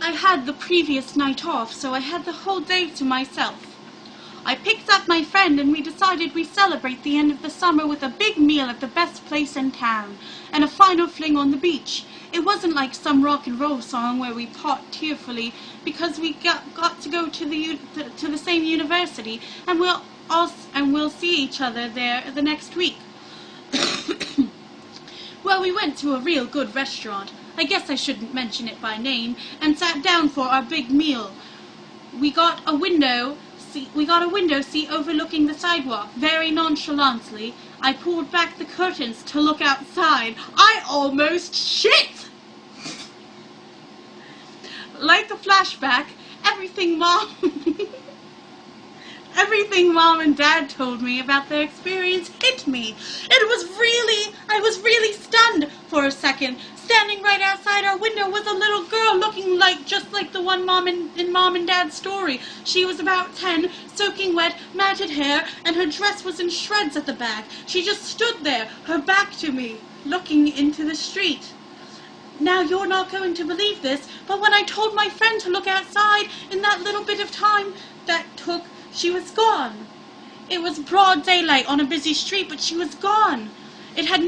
I had the previous night off, so I had the whole day to myself. I picked up my friend and we decided we'd celebrate the end of the summer with a big meal at the best place in town and a final fling on the beach. It wasn't like some rock and roll song where we pot tearfully because we got to go to the same university, and we'll see each other there the next week. Well, we went to a real good restaurant, I guess I shouldn't mention it by name, and sat down for our big meal. We got a window seat overlooking the sidewalk. Very nonchalantly, I pulled back the curtains to look outside. I almost shit! Like a flashback, everything Mom and Dad told me about their experience hit me. I was really stunned for a second. Standing right outside our window was a little girl looking just like the one in Mom and Dad's story. She was about 10, soaking wet, matted hair, and her dress was in shreds at the back. She just stood there, her back to me, looking into the street. Now, you're not going to believe this, but when I told my friend to look outside, in that little bit of time that took, she was gone. It was broad daylight on a busy street, but she was gone. I had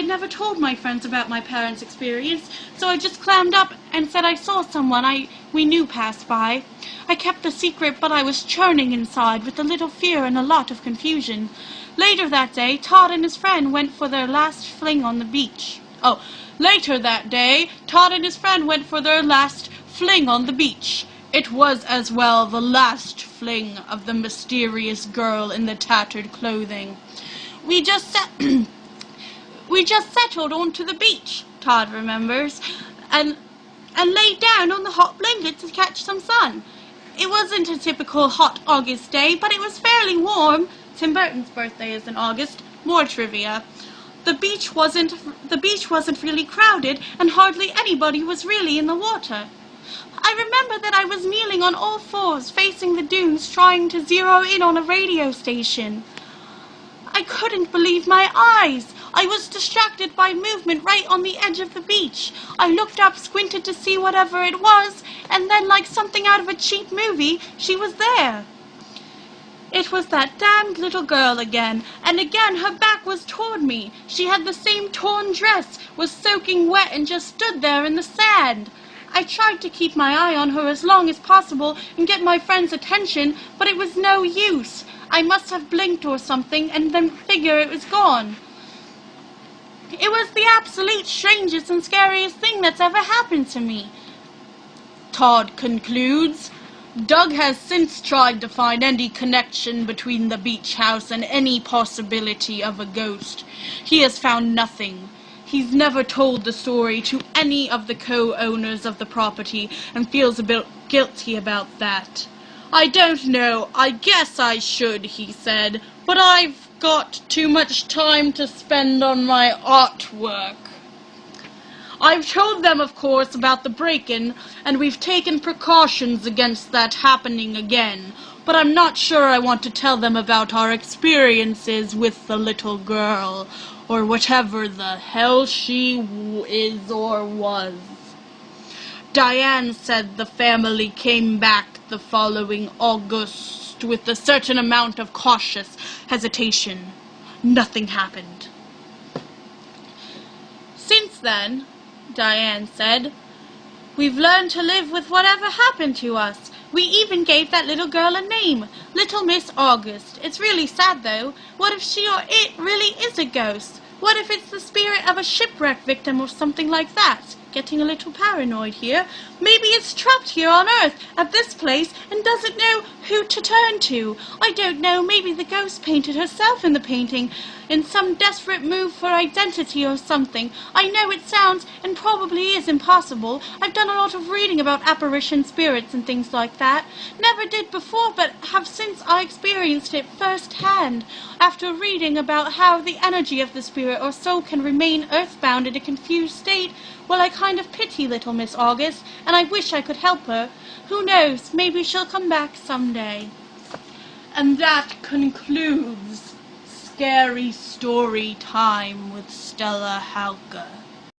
never told my friends about my parents' experience, so I just clammed up and said I saw someone we knew pass by. I kept the secret, but I was churning inside with a little fear and a lot of confusion. Later that day, Todd and his friend went for their last fling on the beach. It was as well the last fling of the mysterious girl in the tattered clothing. We just settled onto the beach, Todd remembers, and laid down on the hot blanket to catch some sun. It wasn't a typical hot August day, but it was fairly warm. Tim Burton's birthday is in August. More trivia. The beach wasn't really crowded, and hardly anybody was really in the water. I remember that I was kneeling on all fours, facing the dunes, trying to zero in on a radio station. I couldn't believe my eyes. I was distracted by movement right on the edge of the beach. I looked up, squinted to see whatever it was, and then, like something out of a cheap movie, she was there. It was that damned little girl again, and again her back was toward me. She had the same torn dress, was soaking wet, and just stood there in the sand. I tried to keep my eye on her as long as possible and get my friend's attention, but it was no use. I must have blinked or something and then figure it was gone. It was the absolute strangest and scariest thing that's ever happened to me. Todd concludes. Doug has since tried to find any connection between the beach house and any possibility of a ghost. He has found nothing. He's never told the story to any of the co-owners of the property and feels a bit guilty about that. I don't know, I guess I should, he said, but I've got too much time to spend on my artwork. I've told them, of course, about the break-in, and we've taken precautions against that happening again, but I'm not sure I want to tell them about our experiences with the little girl, or whatever the hell she is or was. Diane said the family came back the following August with a certain amount of cautious hesitation. Nothing happened. Since then, Diane said, we've learned to live with whatever happened to us. We even gave that little girl a name, Little Miss August. It's really sad, though. What if she or it really is a ghost? What if it's the spirit of a shipwreck victim or something like that? Getting a little paranoid here. Maybe it's trapped here on Earth, at this place, and doesn't know who to turn to. I don't know, maybe the ghost painted herself in the painting, in some desperate move for identity or something. I know it sounds, and probably is, impossible. I've done a lot of reading about apparition spirits and things like that. Never did before, but have since I experienced it firsthand. After reading about how the energy of the spirit or soul can remain earthbound in a confused state, well, I kind of pity little Miss August, and I wish I could help her. Who knows, maybe she'll come back someday. And that concludes Scary Story Time with Stella Halka.